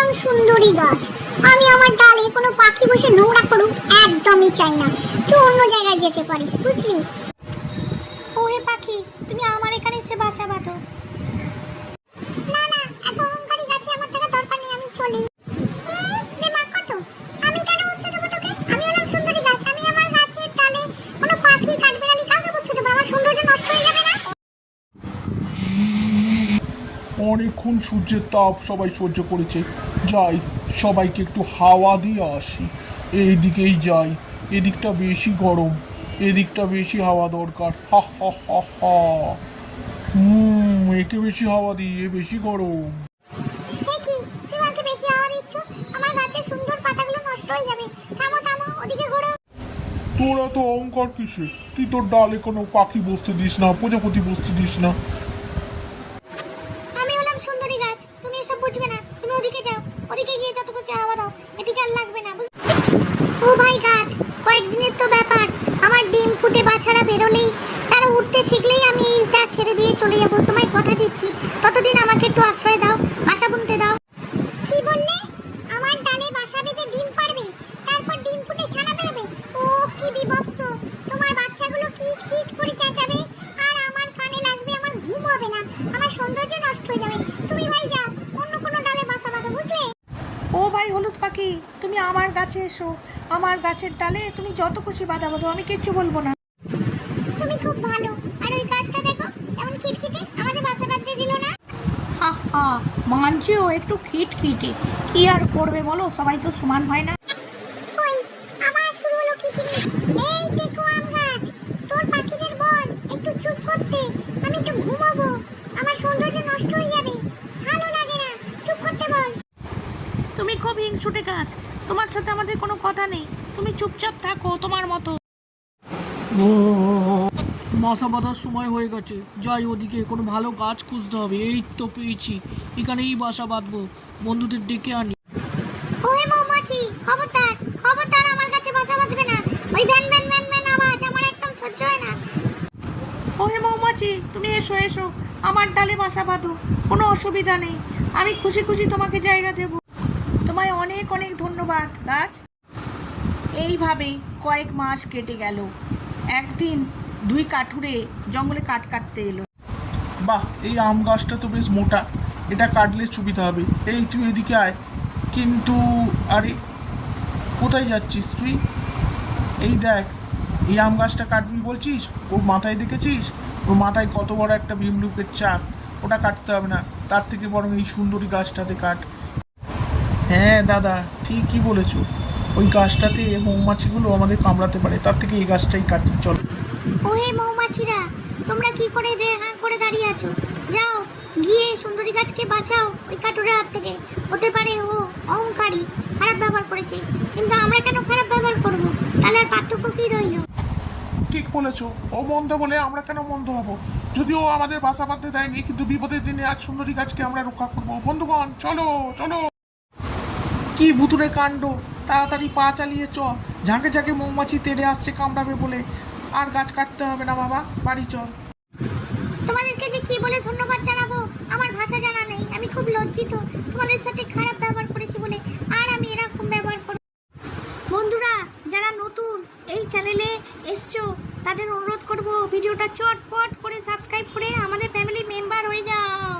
হলাম সুন্দরী গাছ। আমি আমার ডালে কোনো পাখি বসে নোংরা করুক একদমই চাই না। তুই অন্য জায়গায় যেতে পারিস, বুঝলি? ওহে পাখি, তুমি আমার এখানে এসে বাসা বাঁধো। না না, এত অহংকারী গাছে আমার থাকা দরকার নেই, আমি চলি। দিমাগ কত, আমি কেন বসতে দেবো তোকে? আমি হলাম সুন্দরী গাছ, আমি আমার গাছের ডালে কোনো পাখি কাঠবিড়ালি কাউকে বসতে দেবো? আমার সৌন্দর্য নষ্ট হয়ে যাবে না? অনেকক্ষণ সূর্যের তাপ সবাই সহ্য করেছে, যাই সবাইকে একটু হাওয়া দিয়ে আসি। এই দিকেই যাই, এদিকটা বেশি গরম, এদিকটা বেশি হাওয়া দরকার। হা হা হা হা। একে বেশি হাওয়া দিই, এ বেশি গরম। দেখি তুমি আমাকে বেশি হাওয়া দিচ্ছ, আমার গাছের সুন্দর পাতাগুলো নষ্ট হয়ে যাবে। থামো থামো, ওদিকে ঘোরো। তোরা তো অহংকার কিসে? তুই তোর ডালে কোনো পাখি বসতে দিস না, প্রজাপতি বসতে দিস না। আমি হলাম সুন্দরী গাছ, তুমি এসব বুঝবে না। তুমি ওদিকে যাও, ওদিকে গিয়ে যতটুকু হাওয়া দাও, এদিকে আর লাগবে না। ও ভাই গাছ, কয়েকদিনের তো ব্যাপার। আমার ডিম ফুটে বাছারা বেরোলেই, তারা উঠতে শিখলেই আমি এটা ছেড়ে দিয়ে চলে যাব। তোমায় কথা দিচ্ছি, ততদিন আমাকে একটু আশ্রয় দাও, বাসা বুনতে দাও। কি বললে? আমার ডালে বাসা বেঁধে ডিম পারবে, তারপর ডিম ফুটে ছানা বেরোবে? ও কি বিভৎস! তোমার বাচ্চাগুলো কিচ কিচ করে চেঁচাবে, আর আমার কানে লাগবে, আমার ঘুম হবে না, আমার সৌন্দর্য নষ্ট হয়ে যাবে। তুমি ভাই যাও, অন্য কোনো ডালে বাসা বাঁধো, বুঝলে? ও ভাই হলুদ পাখি, তুমি আমার গাছে এসো। আমার গাছের ডালে তুমি যত খুশি বাঁধা বাঁধো, আমি কিচ্ছু বলবো না। তুমি খুব ভালো। আর ওই গাছটা দেখো এমন খিটখিটে, আমাদের বাসা বাঁধতে দিল না। হা হা, মানছেও একটু খিটখিটে, কি আর করবে বলো, সবাই তো সমান হয় না। ওই আবার শুরু হলো কিচিনি। এই টেকো আম গাছ, তোর পাখিদের বল একটু চুপ করতে, আমি একটু ঘুমাবো, আমার সৌন্দর্য নষ্ট হয়ে যাবে, ভালো লাগে না, চুপ করতে বল। তুমি খুব হিংসুটে গাছ, তোমার সাথে আমাদের কোনো কথা নেই, তুমি চুপচাপ থাকো তোমার মতো। বাসা বাঁধার সময় হয়ে গেছে, যাই ওদিকে কোনো ভালো গাছ খুঁজতে হবে। এই তো পেয়েছি, এখানেই বাসা বাঁধবো, বন্ধুদের ডেকে আনি। ওহে মৌমাছি, খবরদার খবরদার, আমার কাছে বাসা বাঁধবে না। ওই ভ্যান ভ্যান ভ্যান ভ্যান আওয়াজ আমার একদম সহ্য হয় না। ওহে মৌমাছি, তুমি এসো এসো, আমার ডালে বাসা বাঁধো, কোনো অসুবিধা নেই, আমি খুশি খুশি তোমাকে জায়গা দেব। তোমায় অনেক অনেক ধন্যবাদ গাছ। এইভাবে কয়েক মাস কেটে গেল। একদিন দুই কাঠুরে জঙ্গলে কাঠ কাটতে এলো। বাহ, এই আম গাছটা তো বেশ মোটা, এটা কাটলে সুবিধা হবে। এই তুই এদিকে আয়। কিন্তু আরে, কোথায় যাচ্ছিস তুই? এই দেখ, এই আম গাছটা কাটবি বলছিস, ওর মাথায় দেখেছিস? ওর মাথায় কত বড় একটা ভীমরূপের চাক। ওটা কাটতে হবে না, তার থেকে বরং এই সুন্দরী গাছটাতে কাট। হ্যাঁ দাদা, ঠিকই বলেছো, ওই গাছটাতে মৌমাছিগুলো আমাদের কামড়াতে পারে, তার থেকে এই গাছটাই কাটি, চলো। ওহে মৌমাছিরা, তোমরা কি করে হাঁ করে দাঁড়িয়ে আছো? যাও গিয়ে সুন্দরী গাছকে বাঁচাও ওই কাঠুরের হাত থেকে। হতে পারে ও অহংকারী, খারাপ ব্যবহার করেছে, কিন্তু আমরা কেন খারাপ ব্যবহার করব? তাহলে আর পার্থক্য কি রইল? ঠিক বলেছো, ও মন্দ বলে আমরা কেন মন্দ হব? যদিও আমাদের বাসা বাঁধতে দেয়নি, কিন্তু বিপদের দিনে আজ সুন্দরী গাছকে আমরা রক্ষা করবো। বন্ধুগণ চলো চলো। কি ভুতুরে কাণ্ড! তাড়াতাড়ি পা চালিয়ে চ, ঝাঁকে ঝাঁকে মৌমাছি তেড়ে আসছে কামড়াবে বলে। আর গাছ কাটতে হবে না বাবা, বাড়ি চল। তোমাদেরকে যে কি বলে ধন্যবাদ জানাবো আমার ভাষা জানা নেই। আমি খুব লজ্জিত তোমাদের সাথে খারাপ ব্যবহার করেছি বলে, আর আমি এরকম ব্যবহার করব। বন্ধুরা যারা নতুন এই চ্যানেলে এসছো, তাদের অনুরোধ করব ভিডিওটা চটপট করে সাবস্ক্রাইব করে আমাদের ফ্যামিলি মেম্বার হয়ে যাও।